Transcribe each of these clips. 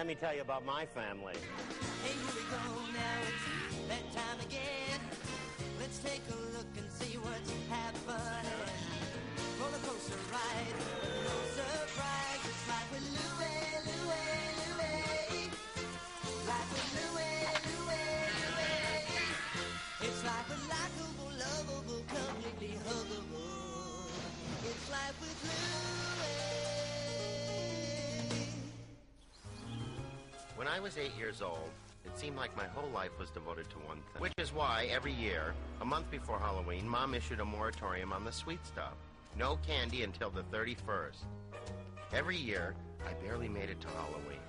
let me tell you about my family. Hey, here we go, now it's that time again. Let's take a look and see what's happening. Roller coaster ride, no surprise. It's life with Louie, Louie, Louie. Life with Louie, Louie, Louie. It's life with likable, lovable, completely huggable. It's life with Louie. When I was 8 years old, it seemed like my whole life was devoted to one thing. Which is why, every year, a month before Halloween, Mom issued a moratorium on the sweet stuff. No candy until the 31st. Every year, I barely made it to Halloween.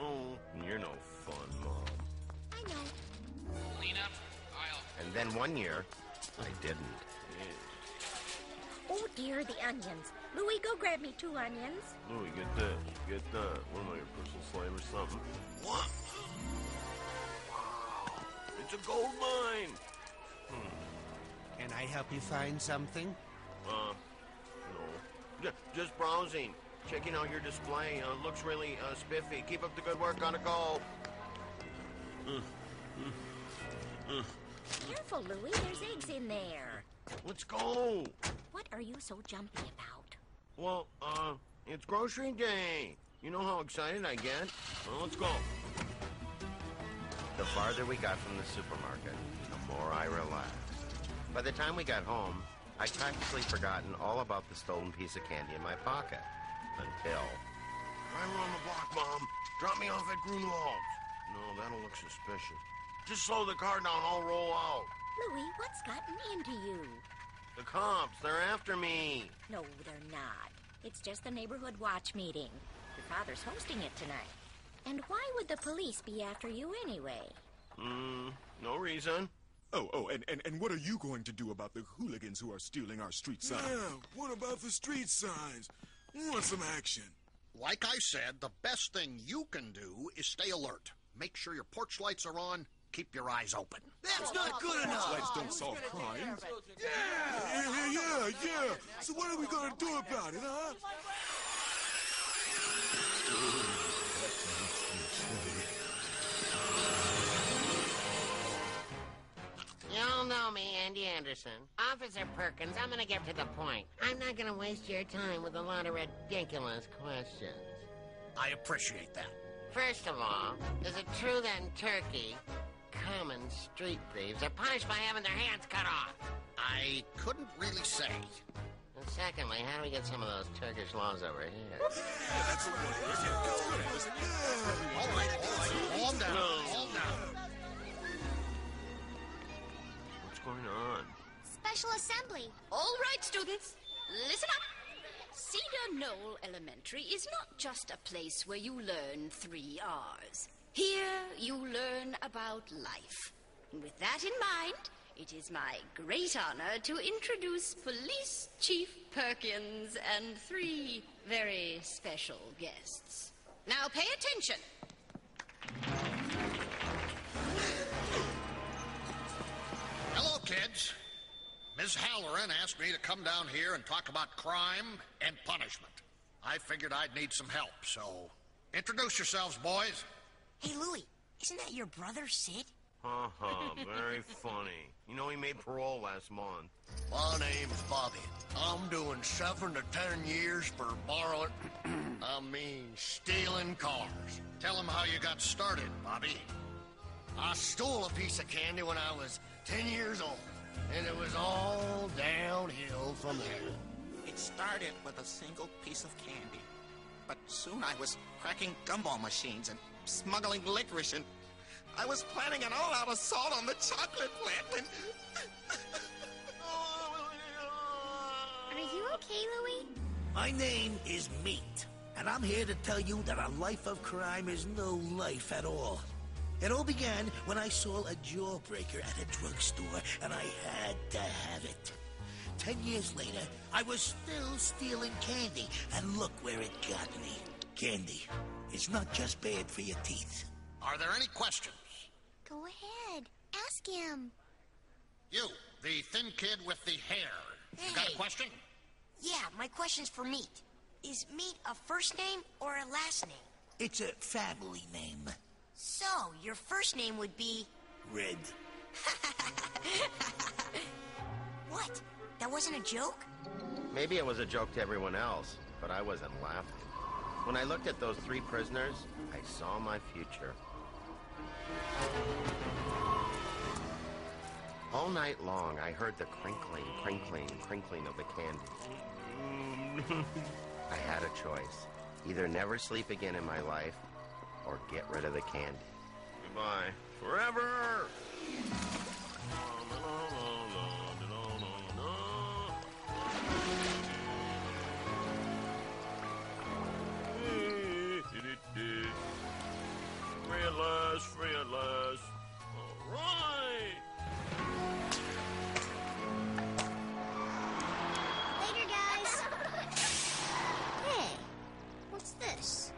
Oh, you're no fun, Mom. I know. Clean up, I'll... And then one year, I didn't. Oh, dear, the onions. Louie, go grab me 2 onions. Louie, get this. Get that. What am I, your personal slave or something? What? Wow. It's a gold mine. Can I help you find something? No. Just browsing. Checking out your display. Looks really spiffy. Keep up the good work. Gotta go. Careful, Louie. There's eggs in there. Let's go. What are you so jumpy about? Well, it's grocery day. You know how excited I get. Well, let's go. The farther we got from the supermarket, the more I relaxed. By the time we got home, I'd practically forgotten all about the stolen piece of candy in my pocket. Until... Right around the block, Mom. Drop me off at Grunewald's. No, that'll look suspicious. Just slow the car down, I'll roll out. Louie, what's gotten into you? The cops, they're after me. No, they're not. It's just the neighborhood watch meeting. Your father's hosting it tonight. And why would the police be after you anyway? No reason. And what are you going to do about the hooligans who are stealing our street signs? Yeah, what about the street signs? We want some action. Like I said, the best thing you can do is stay alert. Make sure your porch lights are on. Keep your eyes open. That's not good enough. Lights don't solve crime. Yeah. So what are we going to do about it, huh? You all know me, Andy Anderson. Officer Perkins, I'm gonna get to the point. I'm not gonna waste your time with a lot of ridiculous questions. I appreciate that. First of all, is it true that in Turkey, common street thieves are punished by having their hands cut off? I couldn't really say. And secondly, how do we get some of those Turkish laws over here? That's a good. All right. Calm down. What's going on? Special assembly. All right, students, listen up. Cedar Knoll Elementary is not just a place where you learn 3 R's. Here you learn about life. And with that in mind, it is my great honor to introduce Police Chief Perkins and 3 very special guests. Now pay attention. Hello, kids. Ms. Halloran asked me to come down here and talk about crime and punishment. I figured I'd need some help, so introduce yourselves, boys. Hey, Louie, isn't that your brother, Sid? Very funny. You know, he made parole last month. My name's Bobby. I'm doing 7 to 10 years for borrowing, stealing cars. Tell them how you got started, Bobby. I stole a piece of candy when I was 10 years old, and it was all downhill from there. It started with a single piece of candy, but soon I was cracking gumball machines and smuggling licorice, and I was planning an all-out assault on the chocolate plant, and... Are you okay, Louie? My name is Meat, and I'm here to tell you that a life of crime is no life at all. It all began when I saw a jawbreaker at a drugstore, and I had to have it. 10 years later, I was still stealing candy, and look where it got me. Candy. It's not just bad for your teeth. Are there any questions? Go ahead. Ask him. You, the thin kid with the hair. Hey. You got a question? Yeah, my question's for Meat. Is Meat a first name or a last name? It's a family name. So, your first name would be... Red. What? That wasn't a joke? Maybe it was a joke to everyone else, but I wasn't laughing. When I looked at those 3 prisoners, I saw my future. All night long, I heard the crinkling, crinkling, crinkling of the candy. I had a choice. Either never sleep again in my life, or get rid of the candy. Goodbye. Forever! Free at last. All right. Later, guys. Hey, what's this?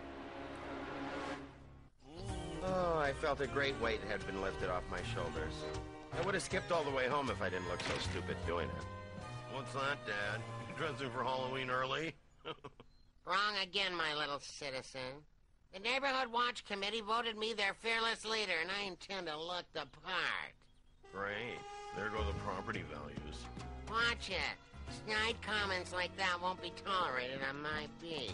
Oh, I felt a great weight had been lifted off my shoulders. I would have skipped all the way home if I didn't look so stupid doing it. What's that, Dad? You dressing for Halloween early? Wrong again, my little citizen. The Neighborhood Watch Committee voted me their fearless leader, and I intend to look the part. Great. There go the property values. Watch it. Snide comments like that won't be tolerated on my beat.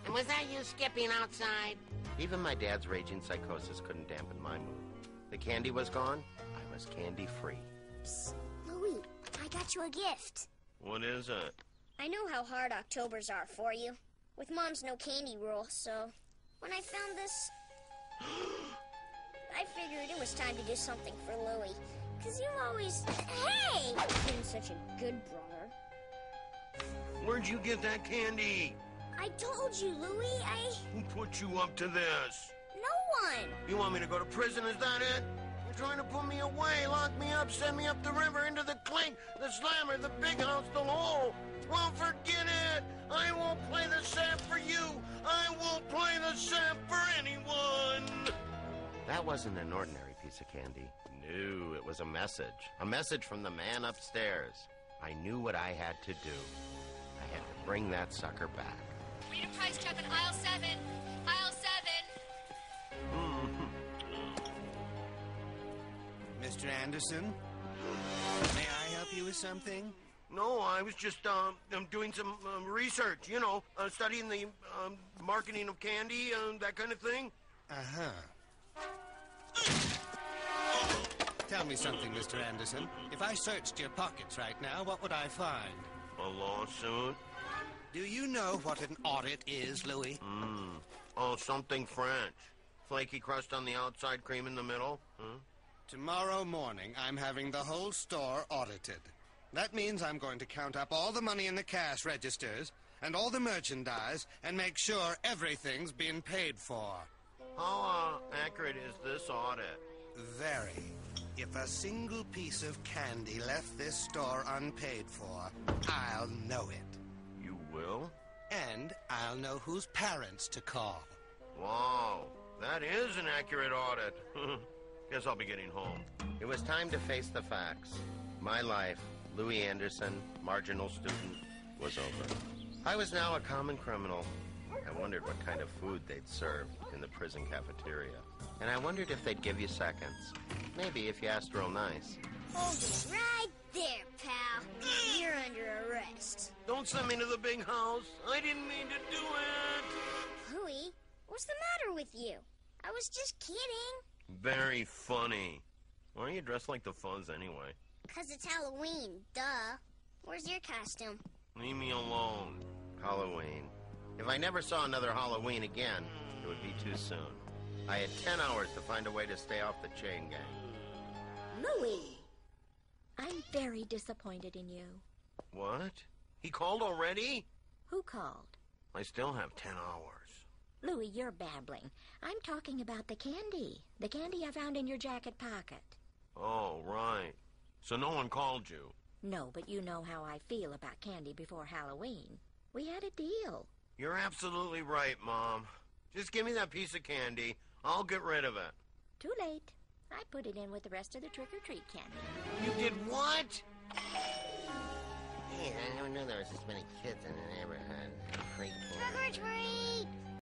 And was that you skipping outside? Even my dad's raging psychosis couldn't dampen my mood. The candy was gone. I was candy-free. Psst, Louie, I got you a gift. What is it? I know how hard Octobers are for you. With Mom's no candy rule, so... When I found this, I figured it was time to do something for Louie. Because you've always, hey, been such a good brother. Where'd you get that candy? I told you, Louie, Who put you up to this? No one. You want me to go to prison, is that it? You're trying to put me away, lock me up, send me up the river into the clink, the slammer, the big house, the hole. Well, forget it. I won't play the sap for you. I won't play the sap for anyone. That wasn't an ordinary piece of candy. No, it was a message. A message from the man upstairs. I knew what I had to do. I had to bring that sucker back. Freedom Prize check on aisle 7. Aisle 7. Mr. Anderson, may I help you with something? No, I was just doing some research, you know, studying the marketing of candy, that kind of thing. Uh-huh. Tell me something, Mr. Anderson. If I searched your pockets right now, what would I find? A lawsuit? Do you know what an audit is, Louie? Oh, something French. Flaky crust on the outside, cream in the middle? Tomorrow morning, I'm having the whole store audited. That means I'm going to count up all the money in the cash registers and all the merchandise and make sure everything's been paid for. How accurate is this audit? Very. If a single piece of candy left this store unpaid for, I'll know it. You will? And I'll know whose parents to call. Wow, that is an accurate audit. Guess I'll be getting home. It was time to face the facts. My life, Louie Anderson, marginal student, was over. I was now a common criminal. I wondered what kind of food they'd serve in the prison cafeteria. And I wondered if they'd give you seconds. Maybe if you asked real nice. Hold it right there, pal. You're under arrest. Don't send me to the big house. I didn't mean to do it. Louie, what's the matter with you? I was just kidding. Very funny. Why are you dressed like the Fuzz anyway? 'Cause it's Halloween, duh. Where's your costume? Leave me alone. Halloween. If I never saw another Halloween again, it would be too soon. I had 10 hours to find a way to stay off the chain gang. Louie! I'm very disappointed in you. What? He called already? Who called? I still have 10 hours. Louie, you're babbling. I'm talking about the candy. The candy I found in your jacket pocket. Oh, right. So no one called you? No, but you know how I feel about candy before Halloween. We had a deal. You're absolutely right, Mom. Just give me that piece of candy. I'll get rid of it. Too late. I put it in with the rest of the trick-or-treat candy. You did what? Hey, I never knew there was this many kids in the neighborhood. Freak. Trick or treat!